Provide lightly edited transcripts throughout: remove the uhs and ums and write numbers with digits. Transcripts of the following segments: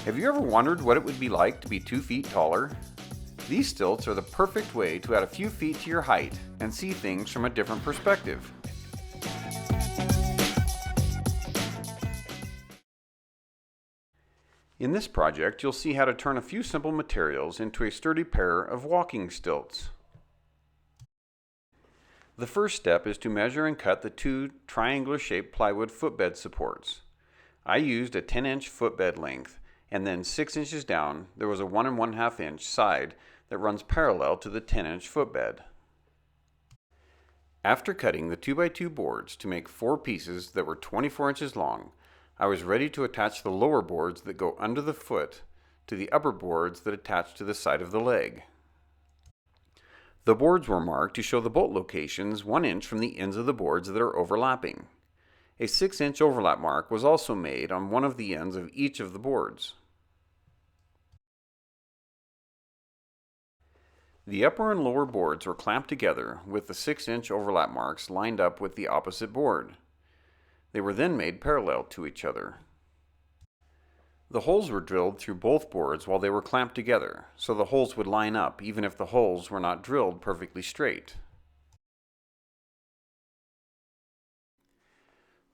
Have you ever wondered what it would be like to be 2 feet taller? These stilts are the perfect way to add a few feet to your height and see things from a different perspective. In this project, you'll see how to turn a few simple materials into a sturdy pair of walking stilts. The first step is to measure and cut the 2 triangular-shaped plywood footbed supports. I used a 10-inch footbed length, and then 6 inches down there was a 1 1/2 inch side that runs parallel to the 10-inch footbed. After cutting the 2x2 boards to make 4 pieces that were 24 inches long, I was ready to attach the lower boards that go under the foot to the upper boards that attach to the side of the leg. The boards were marked to show the bolt locations 1 inch from the ends of the boards that are overlapping. A 6-inch overlap mark was also made on one of the ends of each of the boards. The upper and lower boards were clamped together with the 6-inch overlap marks lined up with the opposite board. They were then made parallel to each other. The holes were drilled through both boards while they were clamped together, so the holes would line up even if the holes were not drilled perfectly straight.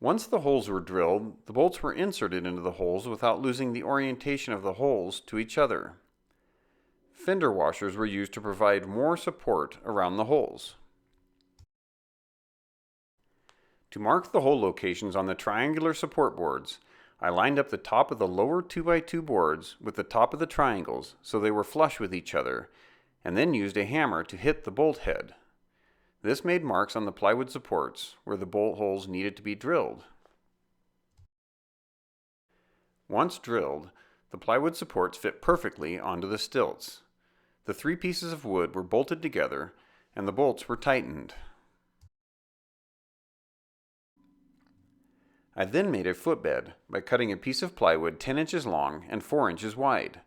Once the holes were drilled, the bolts were inserted into the holes without losing the orientation of the holes to each other. Fender washers were used to provide more support around the holes. To mark the hole locations on the triangular support boards, I lined up the top of the lower 2x2 boards with the top of the triangles so they were flush with each other, and then used a hammer to hit the bolt head. This made marks on the plywood supports where the bolt holes needed to be drilled. Once drilled, the plywood supports fit perfectly onto the stilts. The 3 pieces of wood were bolted together and the bolts were tightened. I then made a footbed by cutting a piece of plywood 10 inches long and 4 inches wide.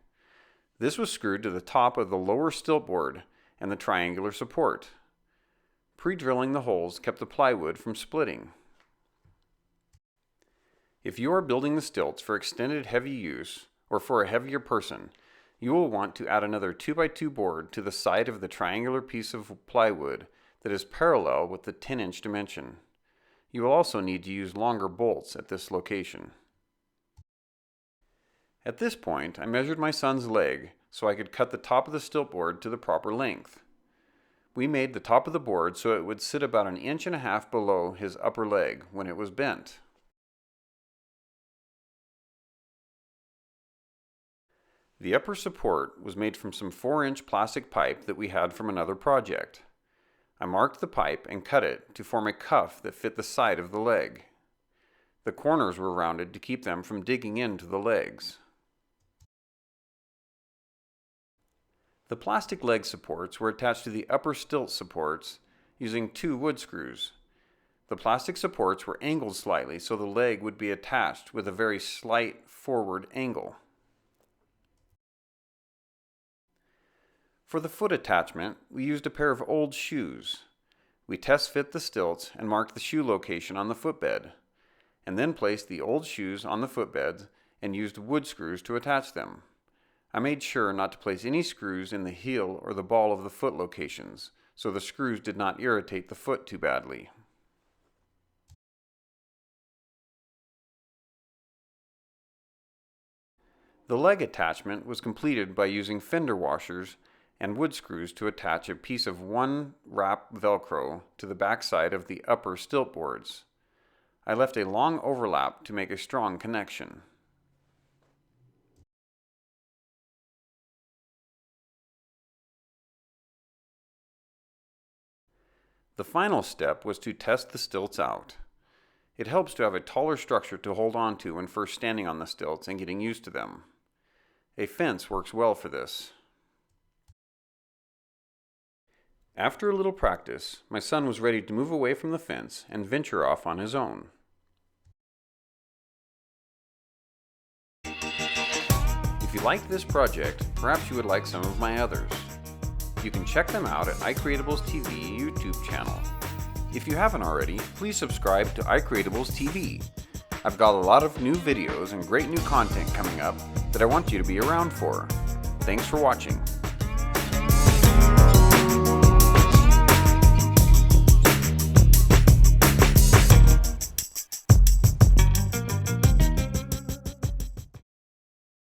This was screwed to the top of the lower stilt board and the triangular support. Pre-drilling the holes kept the plywood from splitting. If you are building the stilts for extended heavy use or for a heavier person, you will want to add another 2x2 board to the side of the triangular piece of plywood that is parallel with the 10-inch dimension. You will also need to use longer bolts at this location. At this point, I measured my son's leg so I could cut the top of the stilt board to the proper length. We made the top of the board so it would sit about 1.5 inches below his upper leg when it was bent. The upper support was made from some 4-inch plastic pipe that we had from another project. I marked the pipe and cut it to form a cuff that fit the side of the leg. The corners were rounded to keep them from digging into the legs. The plastic leg supports were attached to the upper stilt supports using 2 wood screws. The plastic supports were angled slightly so the leg would be attached with a very slight forward angle. For the foot attachment, we used a pair of old shoes. We test fit the stilts and marked the shoe location on the footbed, and then placed the old shoes on the footbed and used wood screws to attach them. I made sure not to place any screws in the heel or the ball of the foot locations, so the screws did not irritate the foot too badly. The leg attachment was completed by using fender washers and wood screws to attach a piece of 1-wrap Velcro to the back side of the upper stilt boards. I left a long overlap to make a strong connection. The final step was to test the stilts out. It helps to have a taller structure to hold on to when first standing on the stilts and getting used to them. A fence works well for this. After a little practice, my son was ready to move away from the fence and venture off on his own. If you liked this project, perhaps you would like some of my others. You can check them out at iCreatables TV YouTube channel. If you haven't already, please subscribe to iCreatables TV. I've got a lot of new videos and great new content coming up that I want you to be around for. Thanks for watching.